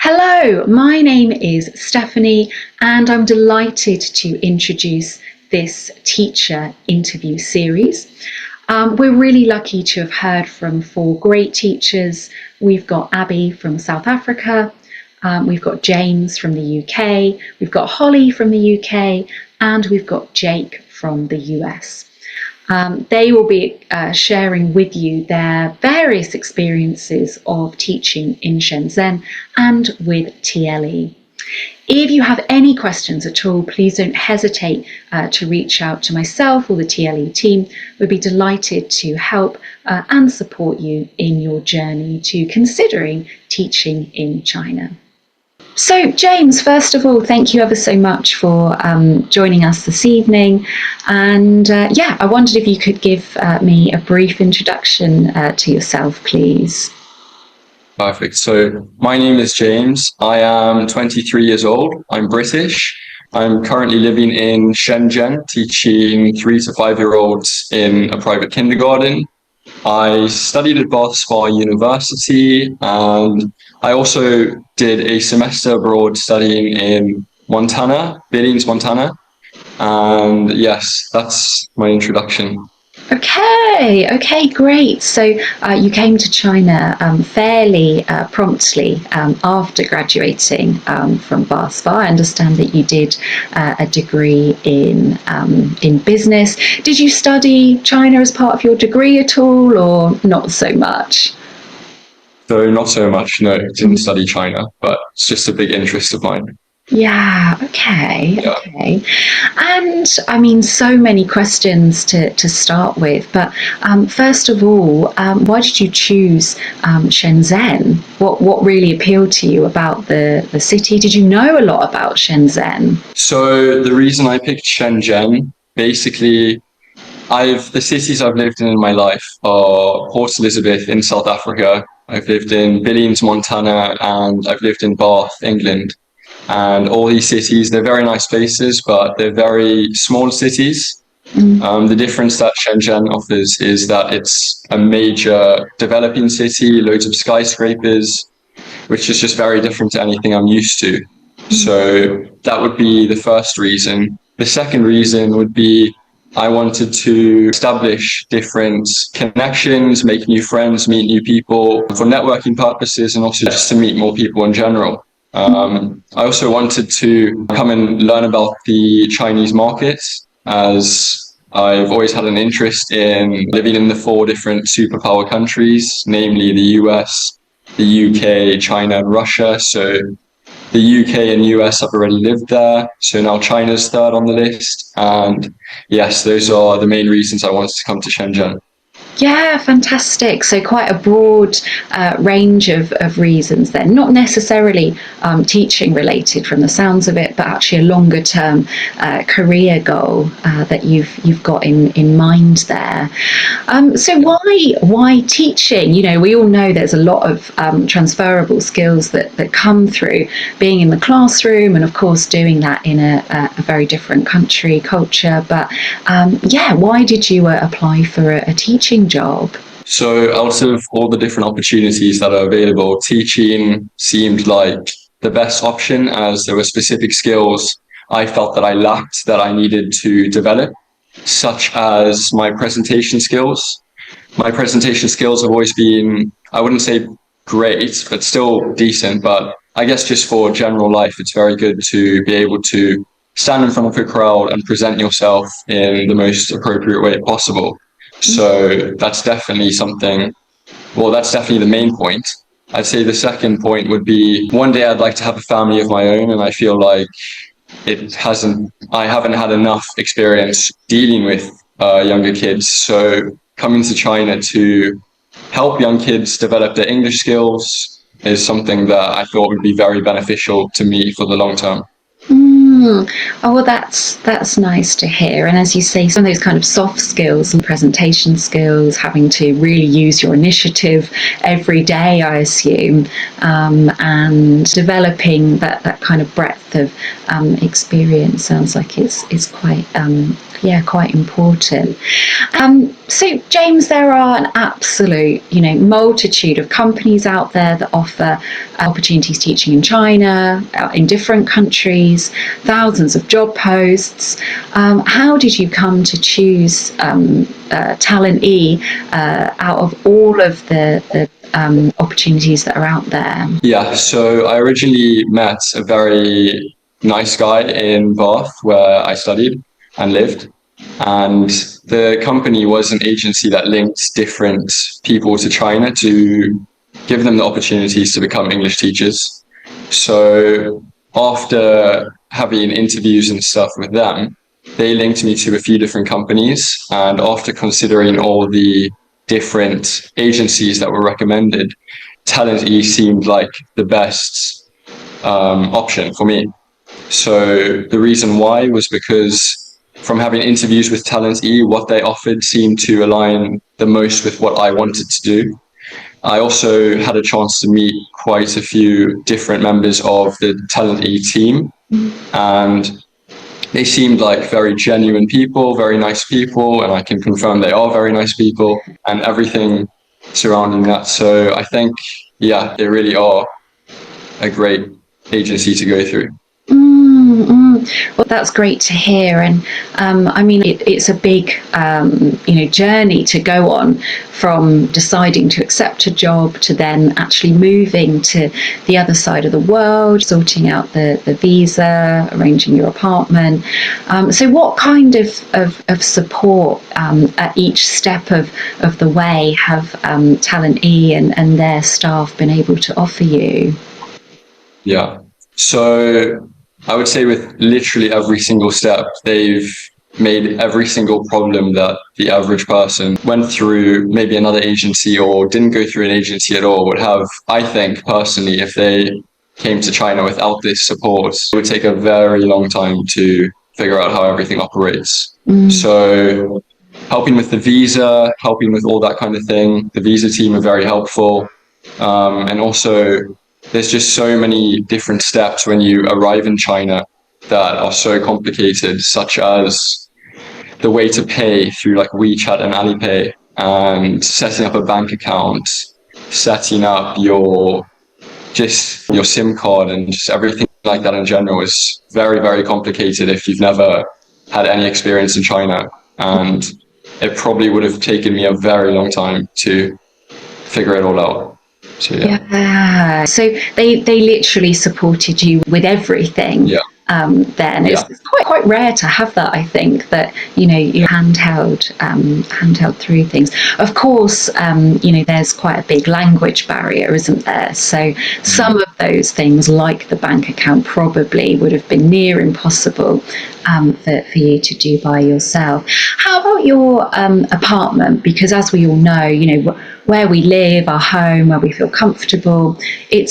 Hello, my name is Stephanie, and I'm delighted to introduce this teacher interview series. We're really lucky to have heard from four great teachers. We've got Abby from South Africa, we've got James from the UK, we've got Holly from the UK, and we've got Jake from the US. They will be sharing with you their various experiences of teaching in Shenzhen and with TLE. If you have any questions at all, please don't hesitate to reach out to myself or the TLE team. We'd be delighted to help and support you in your journey to considering teaching in China. So, James, first of all, thank you ever so much for joining us this evening. And I wondered if you could give me a brief introduction to yourself, please. Perfect. So my name is James. I am 23 years old. I'm British. I'm currently living in Shenzhen, teaching 3 to 5-year-olds in a private kindergarten. I studied at Bath Spa University, and I also did a semester abroad studying in Montana, Billings, Montana. And yes, that's my introduction. Okay, great. So you came to China fairly promptly after graduating from Bath Spa. I understand that you did a degree in business. Did you study China as part of your degree at all, or not so much? So not so much, no, didn't study China, but it's just a big interest of mine. Yeah, okay. And I mean, so many questions to start with, but first of all, why did you choose Shenzhen? What really appealed to you about the city? Did you know a lot about Shenzhen? So the reason I picked Shenzhen, basically, the cities I've lived in my life are Port Elizabeth in South Africa. I've lived in Billings, Montana, and I've lived in Bath, England. And all these cities, they're very nice places, but they're very small cities. The difference that Shenzhen offers is that it's a major developing city, loads of skyscrapers, which is just very different to anything I'm used to. So that would be the first reason. The second reason would be I wanted to establish different connections, make new friends, meet new people for networking purposes, and also just to meet more people in general. I also wanted to come and learn about the Chinese market, as I've always had an interest in living in the 4 different superpower countries, namely the US, the UK, China, and Russia. So the UK and US have already lived there. So now China's third on the list. And yes, those are the main reasons I wanted to come to Shenzhen. Yeah, fantastic. So quite a broad range of reasons then, not necessarily teaching related from the sounds of it, but actually a longer term career goal that you've got in mind there. So why teaching? You know, we all know there's a lot of transferable skills that come through being in the classroom, and of course doing that in a very different country, culture. But why did you apply for a teaching job? So out of all the different opportunities that are available, teaching seemed like the best option, as there were specific skills I felt that I lacked that I needed to develop, such as my presentation skills. My presentation skills have always been, I wouldn't say great, but still decent. But I guess just for general life, it's very good to be able to stand in front of a crowd and present yourself in the most appropriate way possible. So that's definitely that's definitely the main point. I'd say the second point would be one day I'd like to have a family of my own, and I feel like I haven't had enough experience dealing with younger kids. So coming to China to help young kids develop their English skills is something that I thought would be very beneficial to me for the long term. Oh, well, that's nice to hear. And as you say, some of those kind of soft skills and presentation skills, having to really use your initiative every day, I assume, and developing that kind of breadth of experience sounds like it's quite quite important. So, James, there are an absolute, multitude of companies out there that offer opportunities teaching in China, in different countries, thousands of job posts. How did you come to choose Talent E out of all of the opportunities that are out there? Yeah, so I originally met a very nice guy in Bath where I studied and lived. And the company was an agency that linked different people to China to give them the opportunities to become English teachers. So after having interviews and stuff with them, they linked me to a few different companies. And after considering all the different agencies that were recommended, Talent E seemed like the best option for me. So the reason why was because from having interviews with Talent E, what they offered seemed to align the most with what I wanted to do. I also had a chance to meet quite a few different members of the Talent E team, and they seemed like very genuine people, very nice people, and I can confirm they are very nice people and everything surrounding that. So I think, yeah, they really are a great agency to go through. Well, that's great to hear, and I mean, it's a big, journey to go on from deciding to accept a job to then actually moving to the other side of the world, sorting out the visa, arranging your apartment. So, what kind of support at each step of the way have Talent E and their staff been able to offer you? Yeah. So I would say with literally every single step, they've made every single problem that the average person went through maybe another agency or didn't go through an agency at all would have. I think personally, if they came to China without this support, it would take a very long time to figure out how everything operates. So helping with the visa, helping with all that kind of thing. The visa team are very helpful. And also, there's just so many different steps when you arrive in China that are so complicated, such as the way to pay through like WeChat and Alipay, and setting up a bank account, setting up your SIM card, and just everything like that in general is very, very complicated if you've never had any experience in China. And it probably would have taken me a very long time to figure it all out. So Yeah. So they literally supported you with everything. Yeah. Then Yeah. it's quite rare to have that. I think that you handheld through things. Of course, there's quite a big language barrier, isn't there? So some of those things, like the bank account, probably would have been near impossible for you to do by yourself. How about your apartment? Because as we all know, where we live, our home, where we feel comfortable, it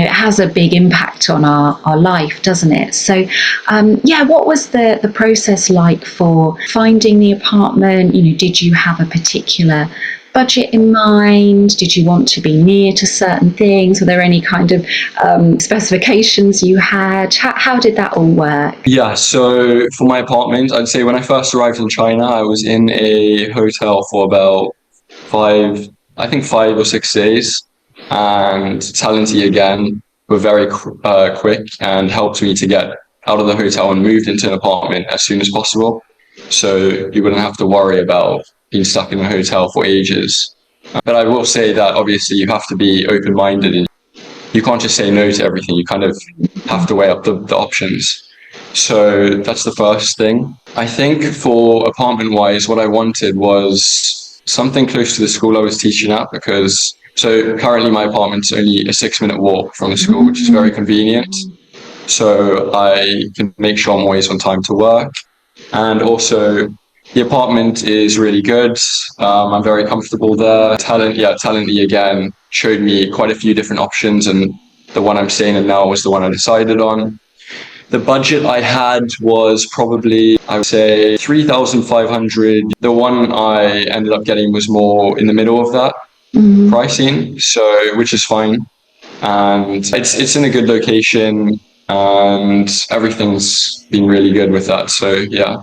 has a big impact on our life, doesn't it? So, what was the process like for finding the apartment? Did you have a particular budget in mind? Did you want to be near to certain things? Were there any kind of specifications you had? How did that all work? Yeah, so for my apartment, I'd say when I first arrived in China, I was in a hotel for about 5 or 6 days. And Talenty again were very quick and helped me to get out of the hotel and moved into an apartment as soon as possible. So you wouldn't have to worry about being stuck in a hotel for ages. But I will say that obviously you have to be open-minded and you can't just say no to everything. You kind of have to weigh up the options. So that's the first thing. I think for apartment wise, what I wanted was something close to the school I was teaching at, because so currently my apartment's only a 6-minute walk from the school, which is very convenient. So I can make sure I'm always on time to work. And also the apartment is really good. I'm very comfortable there. Talently again showed me quite a few different options, and the one I'm staying in now was the one I decided on. The budget I had was probably, I would say, 3,500. The one I ended up getting was more in the middle of that pricing, so which is fine. And it's in a good location, and everything's been really good with that. So yeah.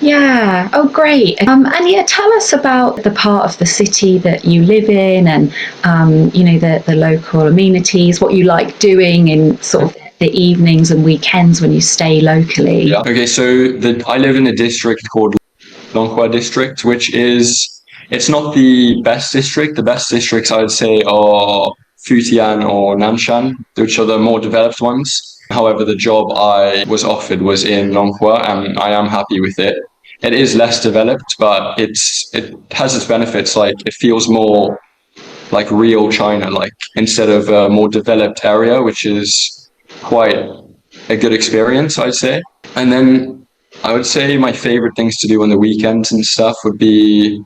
Yeah. Oh, great. And yeah, tell us about the part of the city that you live in, and the local amenities, what you like doing in sort of the evenings and weekends when you stay locally. Yeah. Okay. So I live in a district called Longhua district, which is, it's not the best district. The best districts I would say are Futian or Nanshan, which are the more developed ones. However, the job I was offered was in Longhua, and I am happy with it. It is less developed, but it has its benefits. Like, it feels more like real China, like instead of a more developed area, which is quite a good experience, I'd say. And then I would say my favorite things to do on the weekends and stuff would be,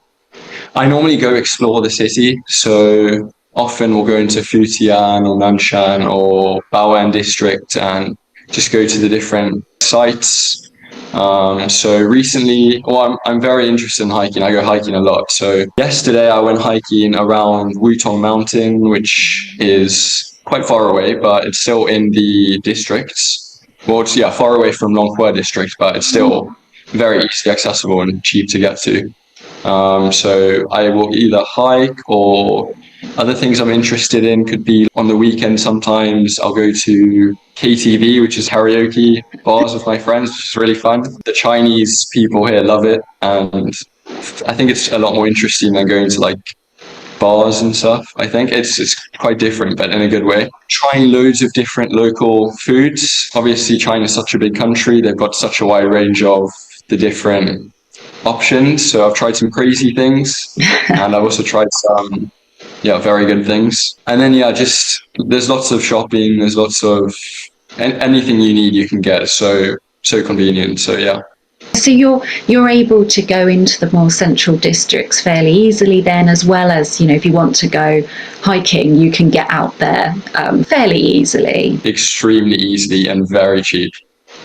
I normally go explore the city. So often we'll go into Futian or Nanshan or Bao'an district and just go to the different sites. So recently, well, I'm very interested in hiking. I go hiking a lot. So yesterday I went hiking around Wutong Mountain, which is quite far away, but it's still in the districts. Well, it's, yeah, far away from Longhua district, but it's still very easily accessible and cheap to get to. So I will either hike, or other things I'm interested in could be on the weekend. Sometimes I'll go to KTV, which is karaoke bars with my friends, which is really fun. The Chinese people here love it, and I think it's a lot more interesting than going to like bars and stuff. I think it's quite different, but in a good way. Trying loads of different local foods. Obviously, China's such a big country; they've got such a wide range of the different options. So I've tried some crazy things, and I've also tried some, yeah, very good things. And then yeah, just there's lots of shopping. There's lots of anything you need, you can get. So convenient. So yeah. So you're able to go into the more central districts fairly easily then, as well as, if you want to go hiking, you can get out there fairly easily. Extremely easily and very cheap.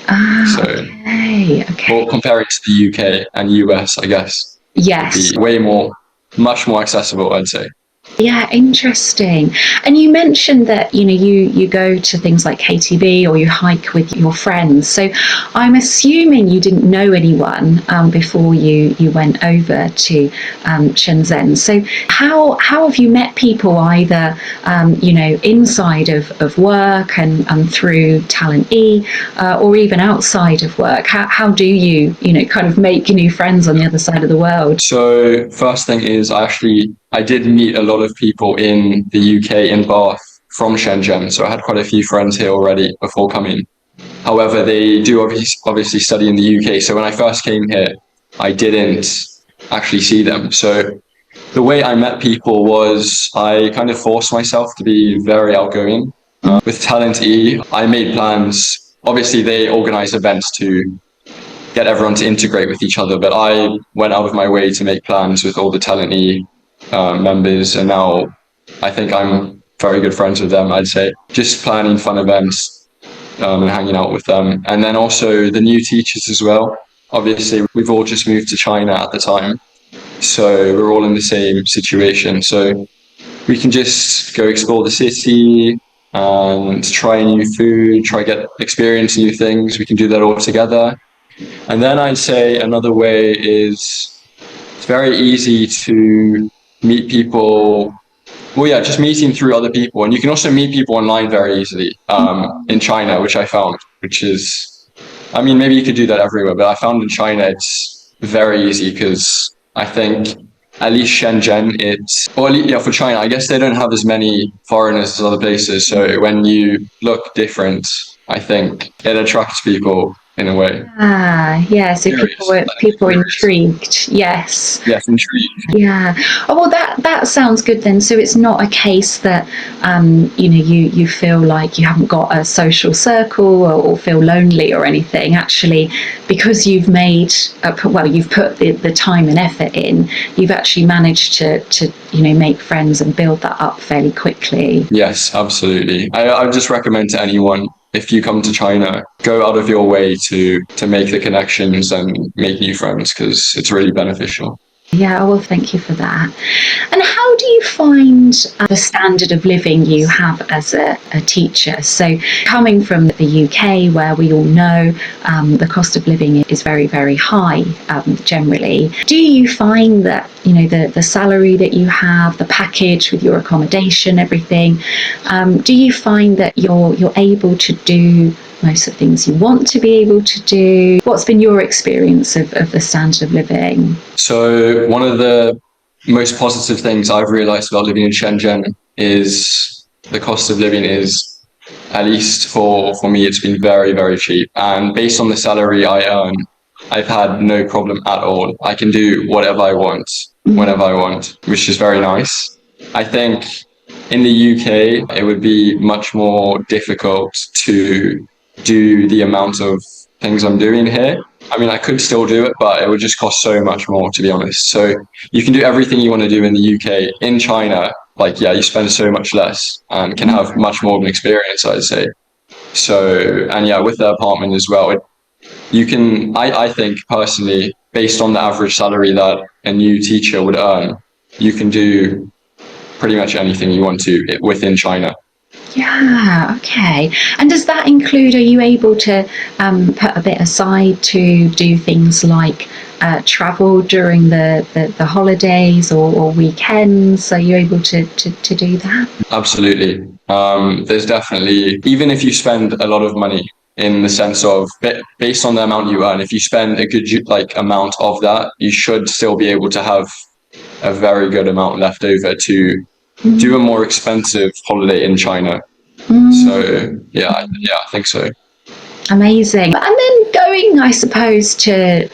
Ah, So, okay. well, comparing to the UK and US, I guess. Yes. Be way more, much more accessible, I'd say. Yeah, interesting. And you mentioned that you go to things like KTV or you hike with your friends. So I'm assuming you didn't know anyone before you went over to Shenzhen. So how have you met people, either inside of work and through Talent E, or even outside of work? How do you kind of make new friends on the other side of the world? So first thing is, I did meet a lot of people in the UK, in Bath, from Shenzhen. So I had quite a few friends here already before coming. However, they do obviously study in the UK. So when I first came here, I didn't actually see them. So the way I met people was, I kind of forced myself to be very outgoing. With Talent E, I made plans. Obviously, they organize events to get everyone to integrate with each other, but I went out of my way to make plans with all the Talent E members, and now I think I'm very good friends with them, I'd say. Just planning fun events and hanging out with them. And then also the new teachers as well. Obviously, we've all just moved to China at the time, so we're all in the same situation. So we can just go explore the city and try new food, experience new things. We can do that all together. And then I'd say another way is, it's very easy to meet people. Well, yeah, just meeting through other people. And you can also meet people online very easily in China, which I found, which is, I mean, maybe you could do that everywhere, but I found in China it's very easy, because I think at least Shenzhen, yeah, for China, I guess they don't have as many foreigners as other places. So when you look different, I think it attracts people in a way. Ah, yeah. So people are Curious. intrigued. Yes. Yes, intrigued. Yeah. Oh, well, that sounds good then. So it's not a case that you feel like you haven't got a social circle, or feel lonely or anything. Actually, because you've you've put the time and effort in, you've actually managed to make friends and build that up fairly quickly. Yes, absolutely. I would just recommend to anyone if you come to China, go out of your way to make the connections and make new friends, because it's really beneficial. Yeah, well, thank you for that. And how do you find the standard of living you have as a teacher? So, coming from the UK, where we all know the cost of living is very, very high generally, do you find that, the salary that you have, the package with your accommodation, everything, do you find that you're able to do most of the things you want to be able to do? What's been your experience of the standard of living? So one of the most positive things I've realized about living in Shenzhen is the cost of living is, at least for me, it's been very, very cheap. And based on the salary I earn, I've had no problem at all. I can do whatever I want, whenever I want, which is very nice. I think in the UK, it would be much more difficult to do the amount of things I'm doing here. I mean, I could still do it, but it would just cost so much more, to be honest. So you can do everything you want to do in the UK. In China, like, yeah, you spend so much less and can have much more of an experience, I'd say. So, and yeah, with the apartment as well, you can, I think personally, based on the average salary that a new teacher would earn, you can do pretty much anything you want to within China. Yeah, okay. And does that include, are you able to put a bit aside to do things like travel during the holidays or weekends? Are you able to do that? Absolutely. There's definitely, even if you spend a lot of money, in the sense of based on the amount you earn, if you spend a good like amount of that, you should still be able to have a very good amount left over to do a more expensive holiday in China. So yeah, I think so. Amazing. And then going, I suppose, to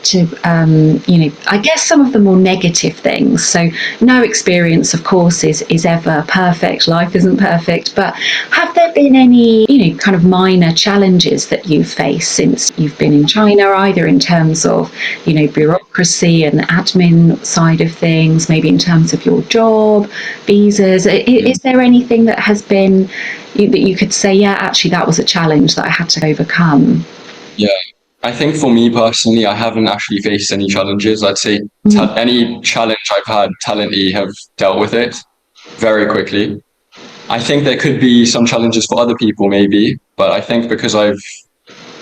I guess some of the more negative things. So no experience, of course, is ever perfect. Life isn't perfect. But have there been any, kind of minor challenges that you've faced since you've been in China, either in terms of, bureaucracy and admin side of things, maybe in terms of your job, visas? Is there anything that has been that you could say, yeah, actually, that was a challenge that I had to overcome? Yeah, I think for me personally, I haven't actually faced any challenges. I'd say any challenge I've had, Talently have dealt with it very quickly. I think there could be some challenges for other people, maybe, but I think because I've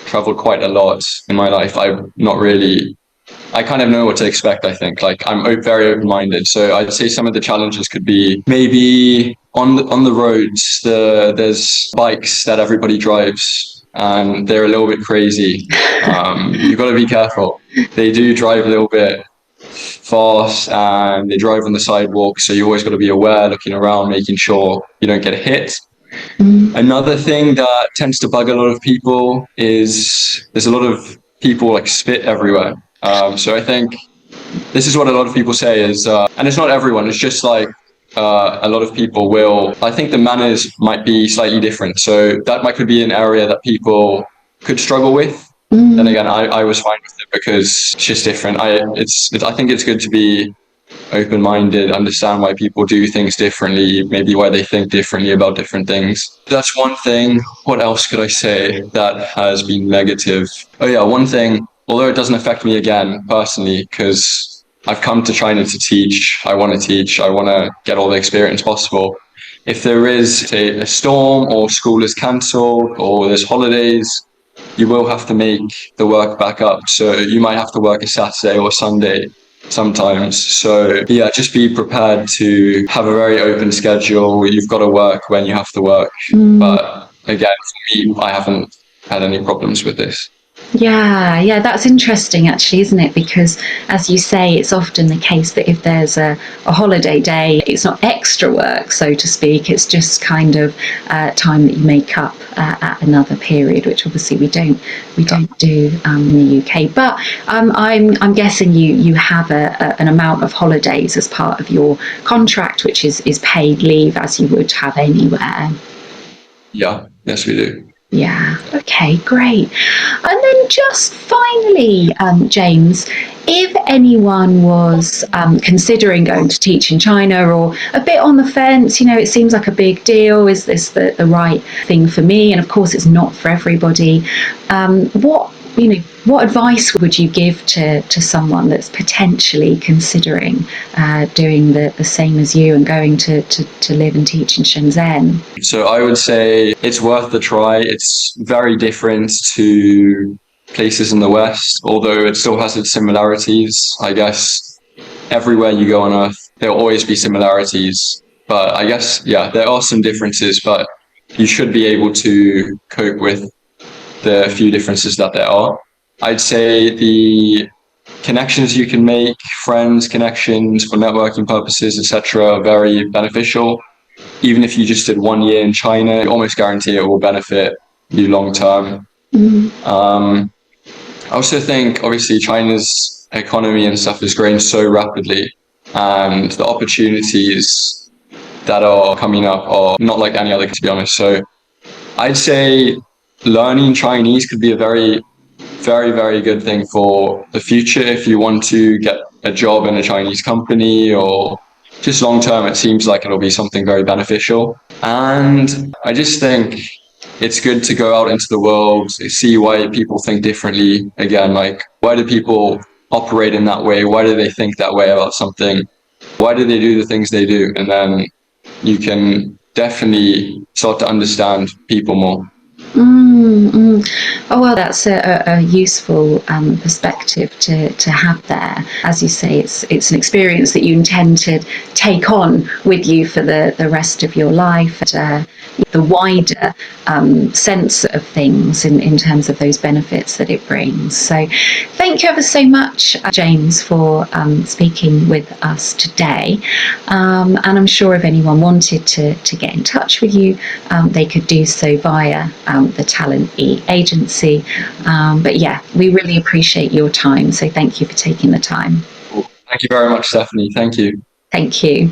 traveled quite a lot in my life, I'm not really. I kind of know what to expect. I think, like, I'm very open-minded, so I'd say some of the challenges could be maybe on the roads. There's bikes that everybody drives, and they're a little bit crazy. You've got to be careful. They do drive a little bit fast, and they drive on the sidewalk, so you always got to be aware, looking around, making sure you don't get hit. Another thing that tends to bug a lot of people is there's a lot of people like spit everywhere. So I think this is what a lot of people say is, and it's not everyone, it's just like a lot of people will, I think the manners might be slightly different. So that could be an area that people could struggle with. Then again, I was fine with it because it's just different. I think it's good to be open-minded, understand why people do things differently, maybe why they think differently about different things. That's one thing. What else could I say that has been negative? Oh yeah, one thing, although it doesn't affect me again personally, because I've come to China to teach, I want to get all the experience possible. If there is a storm or school is cancelled or there's holidays, you will have to make the work back up. So you might have to work a Saturday or Sunday sometimes. So yeah, just be prepared to have a very open schedule. You've got to work when you have to work. But again, for me, I haven't had any problems with this. Yeah, that's interesting actually, isn't it? Because as you say, it's often the case that if there's a holiday day, it's not extra work, so to speak. It's just kind of time that you make up at another period, which obviously we don't do in the UK. But I'm guessing you have an amount of holidays as part of your contract, which is paid leave as you would have anywhere. Yeah, yes, we do. Yeah, okay, great. And then just finally, James, if anyone was considering going to teach in China or a bit on the fence, it seems like a big deal. Is this the right thing for me? And of course, it's not for everybody. What advice would you give to someone that's potentially considering doing the same as you and going to live and teach in Shenzhen? So I would say it's worth the try. It's very different to places in the West, although it still has its similarities. I guess everywhere you go on Earth, there'll always be similarities. But I guess, yeah, there are some differences, but you should be able to cope with the few differences that there are. I'd say the connections you can make, friends, connections for networking purposes, etc., are very beneficial. Even if you just did 1 year in China, you almost guarantee it will benefit you long term. I also think, obviously, China's economy and stuff is growing so rapidly, and the opportunities that are coming up are not like any other, to be honest. So I'd say learning Chinese could be a very, very, very good thing for the future if you want to get a job in a Chinese company, or just long term, it seems like it'll be something very beneficial. And I just think it's good to go out into the world, see why people think differently. Again, like, why do people operate in that way? Why do they think that way about something? Why do they do the things they do? And then you can definitely start to understand people more. Oh well, that's a useful perspective to have there. As you say, it's an experience that you intend to take on with you for the rest of your life. And, the wider sense of things in terms of those benefits that it brings. So, thank you ever so much, James, for speaking with us today. And I'm sure if anyone wanted to get in touch with you, they could do so via the Talent E agency. But yeah, we really appreciate your time. So thank you for taking the time. Thank you very much, Stephanie. Thank you. Thank you.